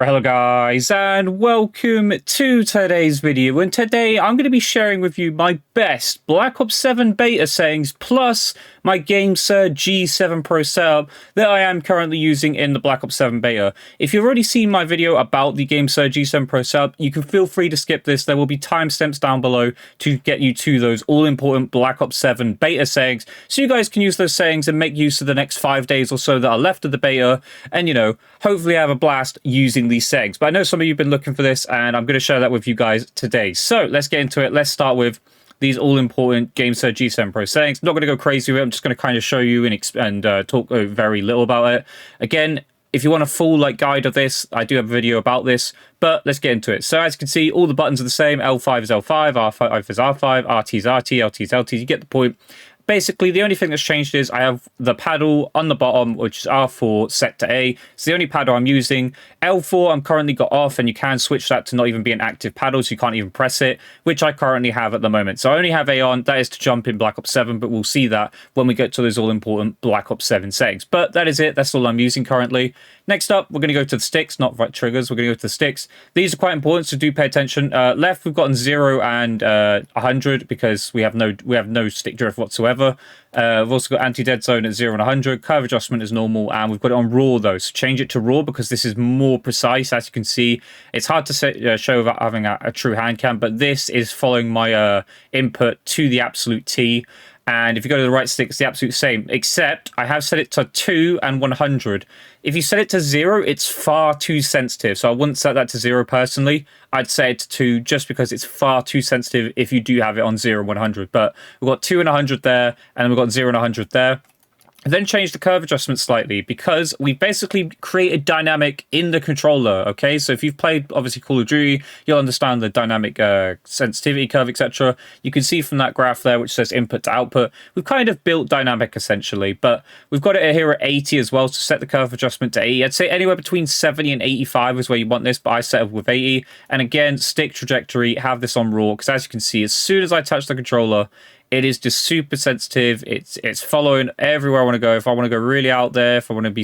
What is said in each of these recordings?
Hello guys and welcome to today's video, and today I'm going to be sharing with you my best Black Ops 7 beta settings plus my GameSir G7 Pro setup that I am currently using in the Black Ops 7 beta. If you've already seen my video about the GameSir G7 Pro setup, you can feel free to skip this. There will be timestamps down below to get you to those all-important Black Ops 7 beta settings, so you guys can use those settings and make use of the next 5 days or so that are left of the beta, and hopefully have a blast using these settings. But I know some of you have been looking for this, and I'm going to share that with you guys today. So let's get into it. Let's start with these all-important GameSir G7 Pro settings. I'm not going to go crazy with it. I'm just going to kind of show you and talk very little about it. Again, if you want a full guide of this, I do have a video about this, but let's get into it. So as you can see, all the buttons are the same. L5 is L5, R5 is R5, RT is RT, LT is LT. You get the point. Basically, the only thing that's changed is I have the paddle on the bottom, which is R4, set to A. It's the only paddle I'm using. L4 I'm currently got off, and you can switch that to not even be an active paddle, so you can't even press it, which I currently have at the moment. So I only have A on. That is to jump in Black Ops 7, but we'll see that when we get to those all-important Black Ops 7 settings. But that is it. That's all I'm using currently. Next up, we're going to go to the sticks, not right triggers. We're going to go to the sticks. These are quite important, so do pay attention. Left, we've gotten 0 and 100 because we have no stick drift whatsoever. We've also got anti-dead zone at 0 and 100. Curve adjustment is normal, and we've got it on raw though. So change it to raw because this is more precise. As you can see, it's hard to show without having a true hand cam, but this is following my input to the absolute T. And if you go to the right stick, it's the absolute same, except I have set it to 2 and 100. If you set it to 0, it's far too sensitive. So I wouldn't set that to 0 personally. I'd set it to 2 just because it's far too sensitive if you do have it on 0 and 100. But we've got 2 and 100 there, and then we've got 0 and 100 there. And then change the curve adjustment slightly because we basically created dynamic in the controller, okay? So if you've played, obviously, Call of Duty, you'll understand the dynamic sensitivity curve, etc. You can see from that graph there, which says input to output, we've kind of built dynamic, essentially. But we've got it here at 80 as well, so set the curve adjustment to 80. I'd say anywhere between 70 and 85 is where you want this, but I set it with 80. And again, stick trajectory, have this on raw, because as you can see, as soon as I touch the controller, it is just super sensitive. It's following everywhere I want to go. If I want to go really out there, if I want to be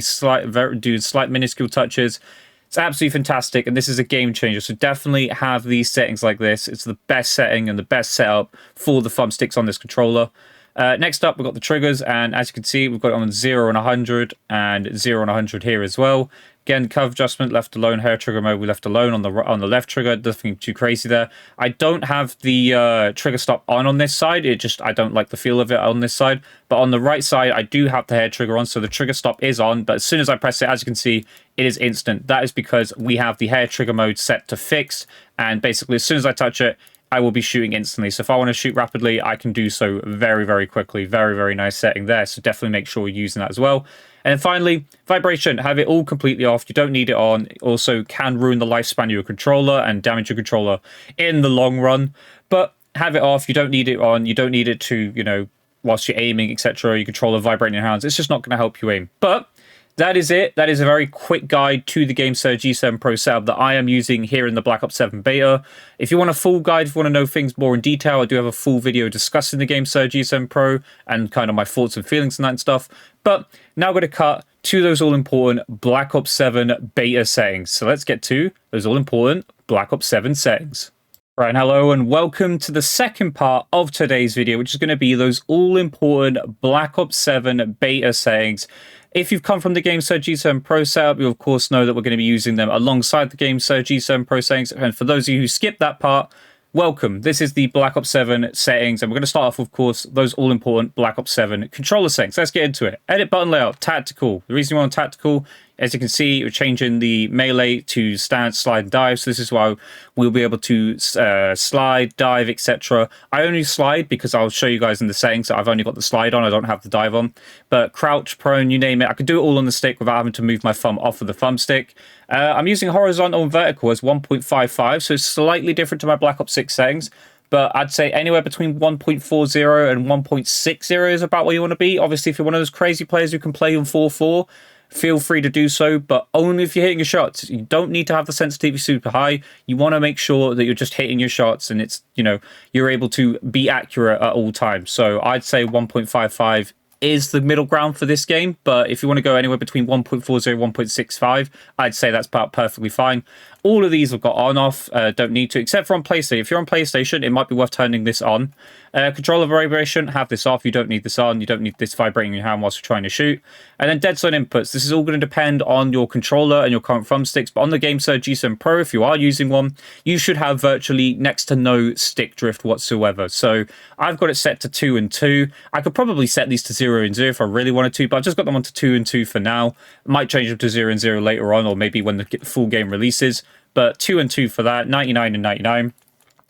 do slight minuscule touches, it's absolutely fantastic. And this is a game changer. So definitely have these settings like this. It's the best setting and the best setup for the thumbsticks on this controller. Next up, we've got the triggers, and as you can see, we've got it on 0 and 100 and 0 and 100 here as well. Again, curve adjustment left alone, hair trigger mode we left alone on the left trigger. Nothing too crazy there. I don't have the trigger stop on this side. I don't like the feel of it on this side. But on the right side, I do have the hair trigger on, so the trigger stop is on. But as soon as I press it, as you can see, it is instant. That is because we have the hair trigger mode set to fixed, and basically as soon as I touch it, I will be shooting instantly. So if I want to shoot rapidly, I can do so very, very quickly. Very, very nice setting there. So definitely make sure you're using that as well. And then finally, vibration, have it all completely off. You don't need it on. It also can ruin the lifespan of your controller and damage your controller in the long run. But have it off. You don't need it on. You don't need it to, whilst you're aiming, etc. Your controller vibrating in your hands. It's just not going to help you aim. But that is it. That is a very quick guide to the GameSir G7 Pro setup that I am using here in the Black Ops 7 beta. If you want a full guide, if you want to know things more in detail, I do have a full video discussing the GameSir G7 Pro and kind of my thoughts and feelings and that and stuff. But now we're going to cut to those all-important Black Ops 7 beta settings. So let's get to those all-important Black Ops 7 settings. Right, and hello and welcome to the second part of today's video, which is going to be those all-important Black Ops 7 beta settings. If you've come from the GameSir G7 Pro setup, you of course know that we're going to be using them alongside the GameSir G7 Pro settings. And for those of you who skipped that part, welcome. This is the Black Ops 7 settings, and we're going to start off, of course, those all-important Black Ops 7 controller settings. Let's get into it. Edit button layout, tactical. The reason you want tactical, as you can see, we're changing the melee to stand, slide, and dive. So this is why we'll be able to slide, dive, etc. I only slide because I'll show you guys in the settings that I've only got the slide on. I don't have the dive on. But crouch, prone, you name it. I can do it all on the stick without having to move my thumb off of the thumbstick. I'm using horizontal and vertical as 1.55, so it's slightly different to my Black Ops 6 settings. But I'd say anywhere between 1.40 and 1.60 is about where you want to be. Obviously, if you're one of those crazy players who can play on 4.4, feel free to do so, but only if you're hitting your shots. You don't need to have the sensitivity super high. You want to make sure that you're just hitting your shots and it's, you're able to be accurate at all times. So I'd say 1.55 is the middle ground for this game, but if you want to go anywhere between 1.40 and 1.65, I'd say that's about perfectly fine. All of these I've got on, off, don't need to, except for on PlayStation. If you're on PlayStation, it might be worth turning this on. Controller vibration, have this off. You don't need this on. You don't need this vibrating in your hand whilst you're trying to shoot. And then dead zone inputs. This is all going to depend on your controller and your current thumbsticks. But on the GameSir G7 Pro, if you are using one, you should have virtually next to no stick drift whatsoever. So I've got it set to 2 and 2. I could probably set these to 0 and 0 if I really wanted to, but I've just got them on to 2 and 2 for now. Might change them to 0 and 0 later on, or maybe when the full game releases. But 2 and 2 for that, 99 and 99.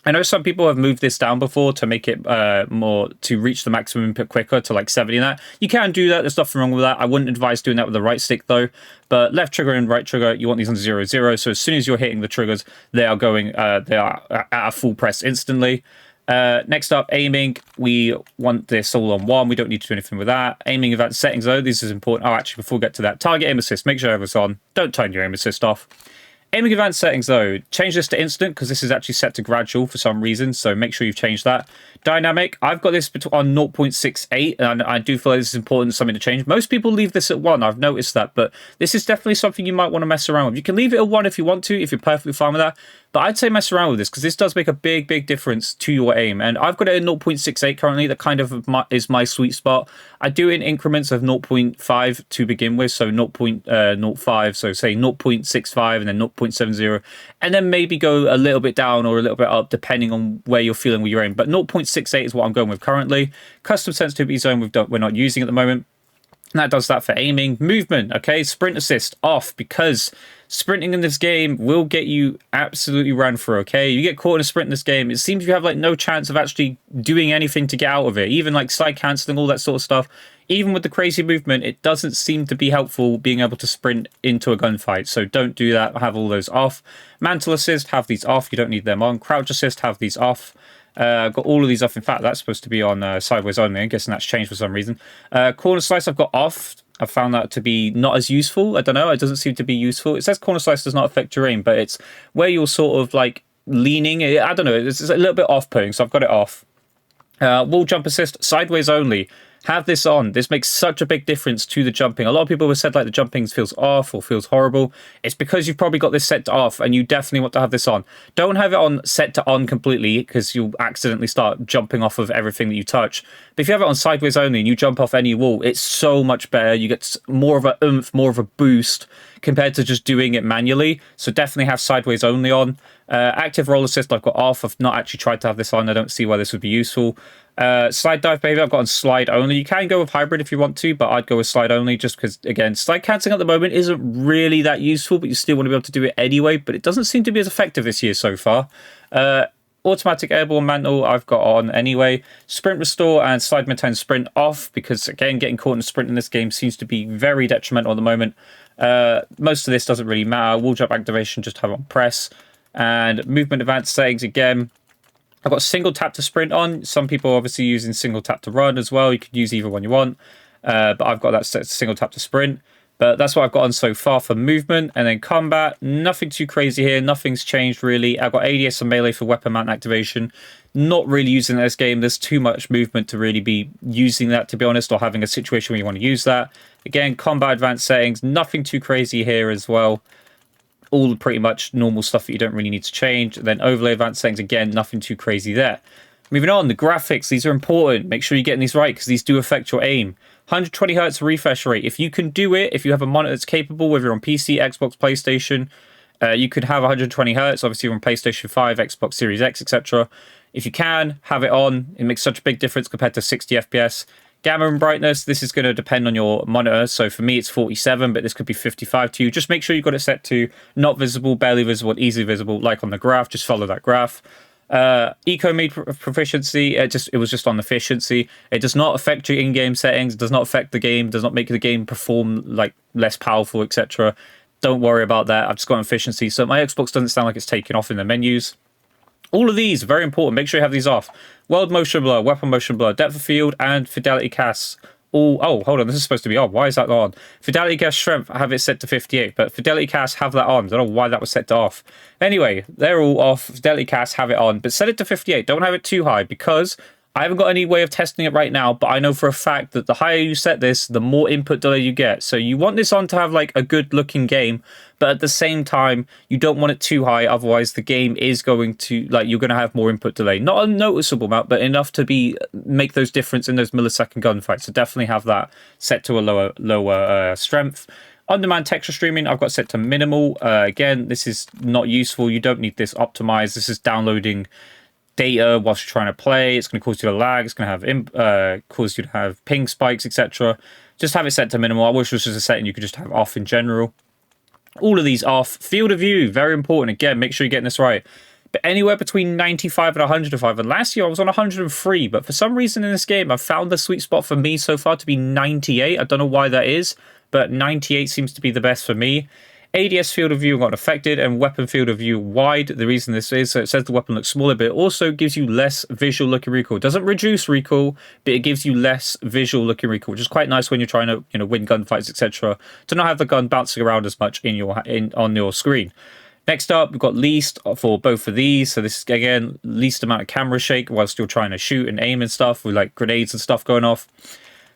I know some people have moved this down before to make it more, to reach the maximum input quicker to like 70 and that. You can do that, there's nothing wrong with that. I wouldn't advise doing that with the right stick though. But left trigger and right trigger, you want these on 0, 0. So as soon as you're hitting the triggers, they are going, they are at a full press instantly. Next up, aiming. We want this all on 1. We don't need to do anything with that. Aiming advanced settings though, this is important. Oh, actually, before we get to that, target aim assist. Make sure you have this on. Don't turn your aim assist off. Aiming advanced settings though, change this to instant because this is actually set to gradual for some reason, so make sure you've changed that. Dynamic, I've got this on 0.68 and I do feel like this is important, something to change. Most people leave this at 1, I've noticed that, but this is definitely something you might want to mess around with. You can leave it at 1 if you want to, if you're perfectly fine with that, but I'd say mess around with this because this does make a big difference to your aim. And I've got it at 0.68 currently, that kind of is my sweet spot. I do it in increments of 0.5 to begin with, so 0.05, so say 0.65 and then 0.70, and then maybe go a little bit down or a little bit up depending on where you're feeling with your aim. But 0.68 is what I'm going with currently. Custom sensitivity zone we're not using at the moment. And that does that for aiming. Movement, okay, sprint assist off, because sprinting in this game will get you absolutely run through, okay? You get caught in a sprint in this game, it seems you have like no chance of actually doing anything to get out of it, even like slide cancelling, all that sort of stuff. Even with the crazy movement, it doesn't seem to be helpful being able to sprint into a gunfight, so don't do that. Have all those off. Mantle assist, have these off, you don't need them on. Crouch assist, have these off. I've got all of these off. In fact, that's supposed to be on sideways only. I'm guessing that's changed for some reason. Corner slice I've got off. I've found that to be not as useful. I don't know. It doesn't seem to be useful. It says corner slice does not affect your aim, but it's where you're sort of like leaning. I don't know. It's a little bit off-putting, so I've got it off. Wall jump assist, sideways only. Have this on. This makes such a big difference to the jumping. A lot of people have said like the jumping feels off or feels horrible. It's because you've probably got this set to off, and you definitely want to have this on. Don't have it on set to on completely because you'll accidentally start jumping off of everything that you touch. But if you have it on sideways only and you jump off any wall, it's so much better. You get more of a oomph, more of a boost compared to just doing it manually. So definitely have sideways only on. Active roll assist I've got off. I've not actually tried to have this on. I don't see why this would be useful. Slide dive behavior I've got on slide only. You can go with hybrid if you want to, but I'd go with slide only just because, again, slide cancelling at the moment isn't really that useful, but you still want to be able to do it anyway. But it doesn't seem to be as effective this year so far. Automatic airborne mantle I've got on anyway. Sprint restore and slide maintain sprint off because, again, getting caught in a sprint in this game seems to be very detrimental at the moment. Most of this doesn't really matter. Wall jump activation, just have it on press. And movement advanced settings, again, I've got single tap to sprint on. Some people are obviously using single tap to run as well. You could use either one you want. But I've got that set to single tap to sprint. But that's what I've got on so far for movement. And then combat, nothing too crazy here. Nothing's changed really. I've got ADS and melee for weapon mount activation. Not really using this game. There's too much movement to really be using that, to be honest, or having a situation where you want to use that. Again, combat advanced settings, nothing too crazy here as well. All pretty much normal stuff that you don't really need to change. And then overlay advanced settings, again, nothing too crazy there. Moving on, the graphics, these are important. Make sure you're getting these right because these do affect your aim. 120 Hz refresh rate. If you can do it, if you have a monitor that's capable, whether you're on PC, Xbox, PlayStation, you could have 120 Hz. Obviously, you're on PlayStation 5, Xbox Series X, etc. If you can, have it on. It makes such a big difference compared to 60 FPS. Gamma and brightness, this is going to depend on your monitor. So for me, it's 47, but this could be 55 to you. Just make sure you've got it set to not visible, barely visible, easily visible, like on the graph. Just follow that graph. Eco made proficiency, it was just on efficiency. It does not affect your in-game settings, does not affect the game, does not make the game perform like less powerful, etc. Don't worry about that. I've just got efficiency. So my Xbox doesn't sound like it's taken off in the menus. All of these, very important. Make sure you have these off. World motion blur, weapon motion blur, depth of field, and fidelity cast. All, oh, hold on. This is supposed to be on. Why is that on? Fidelity cast strength, I have it set to 58, but fidelity cast, have that on. I don't know why that was set to off. Anyway, they're all off. Fidelity cast, have it on, but set it to 58. Don't have it too high because I haven't got any way of testing it right now, but I know for a fact that the higher you set this, the more input delay you get. So you want this on to have like a good looking game, but at the same time, you don't want it too high. Otherwise, the game is going to, like, you're going to have more input delay. Not a noticeable amount, but enough to make those difference in those millisecond gunfights. So definitely have that set to a lower strength. On-demand texture streaming, I've got set to minimal. Again, this is not useful. You don't need this optimized. This is downloading data whilst you're trying to play. It's going to cause you to lag. It's going to have cause you to have ping spikes, etc. Just have it set to minimal. I wish this was a setting you could just have off in general. All of these off. Field of view, very important. Again, make sure you're getting this right. But anywhere between 95 and 105. And last year I was on 103, but for some reason in this game, I've found the sweet spot for me so far to be 98. I don't know why that is, but 98 seems to be the best for me. ADS field of view got affected, and weapon field of view wide. The reason this is, so it says the weapon looks smaller, but it also gives you less visual looking recoil. It doesn't reduce recoil, but it gives you less visual looking recoil, which is quite nice when you're trying to, win gunfights, etc. To not have the gun bouncing around as much on your screen. Next up, we've got least for both of these. So this is, again, least amount of camera shake whilst you're trying to shoot and aim and stuff with like grenades and stuff going off.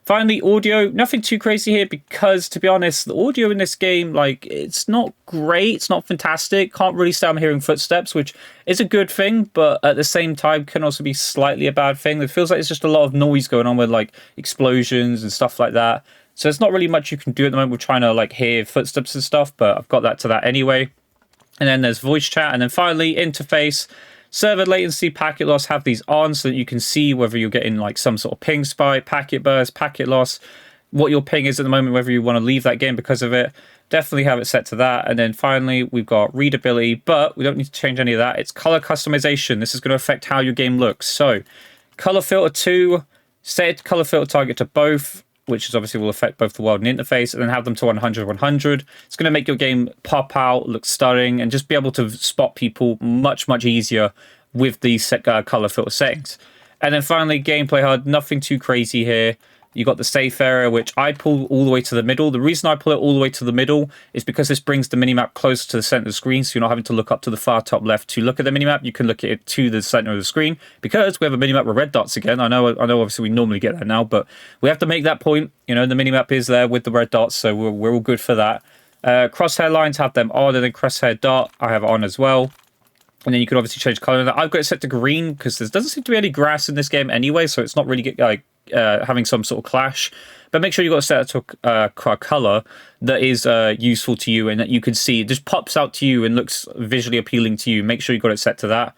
Finally, audio, nothing too crazy here because, to be honest, the audio in this game, like, it's not great, it's not fantastic. Can't really say I'm hearing footsteps, which is a good thing, but at the same time can also be slightly a bad thing. It feels like there's just a lot of noise going on with, like, explosions and stuff like that. So there's not really much you can do at the moment. We're trying to, like, hear footsteps and stuff, but I've got that to that anyway. And then there's voice chat, and then finally, interface. Server latency, packet loss, have these on so that you can see whether you're getting like some sort of ping spike, packet burst, packet loss, what your ping is at the moment, whether you want to leave that game because of it. Definitely have it set to that. And then finally, we've got readability, but we don't need to change any of that. It's color customization. This is going to affect how your game looks. So color filter 2, set color filter target to both, which is obviously will affect both the world and interface, and then have them to 100, 100. It's going to make your game pop out, look stunning, and just be able to spot people much, much easier with these color filter settings. And then finally, gameplay HUD, nothing too crazy here. You got the safe area, which I pull all the way to the middle. The reason I pull it all the way to the middle is because this brings the minimap closer to the center of the screen, so you're not having to look up to the far top left to look at the minimap. You can look at it to the center of the screen because we have a minimap with red dots again. I know. Obviously, we normally get that now, but we have to make that point. The minimap is there with the red dots, so we're all good for that. Crosshair lines, have them on, and then crosshair dot I have on as well. And then you can obviously change color. I've got it set to green because there doesn't seem to be any grass in this game anyway, so it's not really having some sort of clash. But make sure you've got it set to a color that is useful to you and that you can see. It just pops out to you and looks visually appealing to you. Make sure you got it set to that.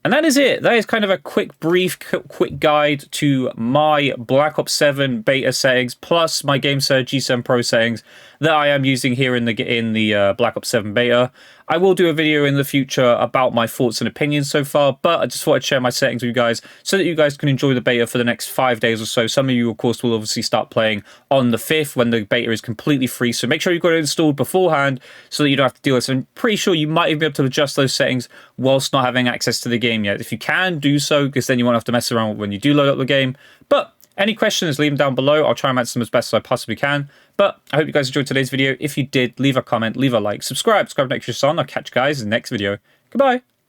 And that is it. That is kind of a quick guide to my Black Ops 7 beta settings plus my GameSir G7 Pro settings that I am using here in the Black Ops 7 beta. I will do a video in the future about my thoughts and opinions so far, but I just thought I'd share my settings with you guys so that you guys can enjoy the beta for the next 5 days or so. Some of you, of course, will obviously start playing on the 5th when the beta is completely free, so make sure you've got it installed beforehand so that you don't have to deal with this. I'm pretty sure you might even be able to adjust those settings whilst not having access to the game yet. If you can, do so, because then you won't have to mess around when you do load up the game. But any questions, leave them down below. I'll try and answer them as best as I possibly can. But I hope you guys enjoyed today's video. If you did, leave a comment, leave a like, subscribe next to your son. I'll catch you guys in the next video. Goodbye.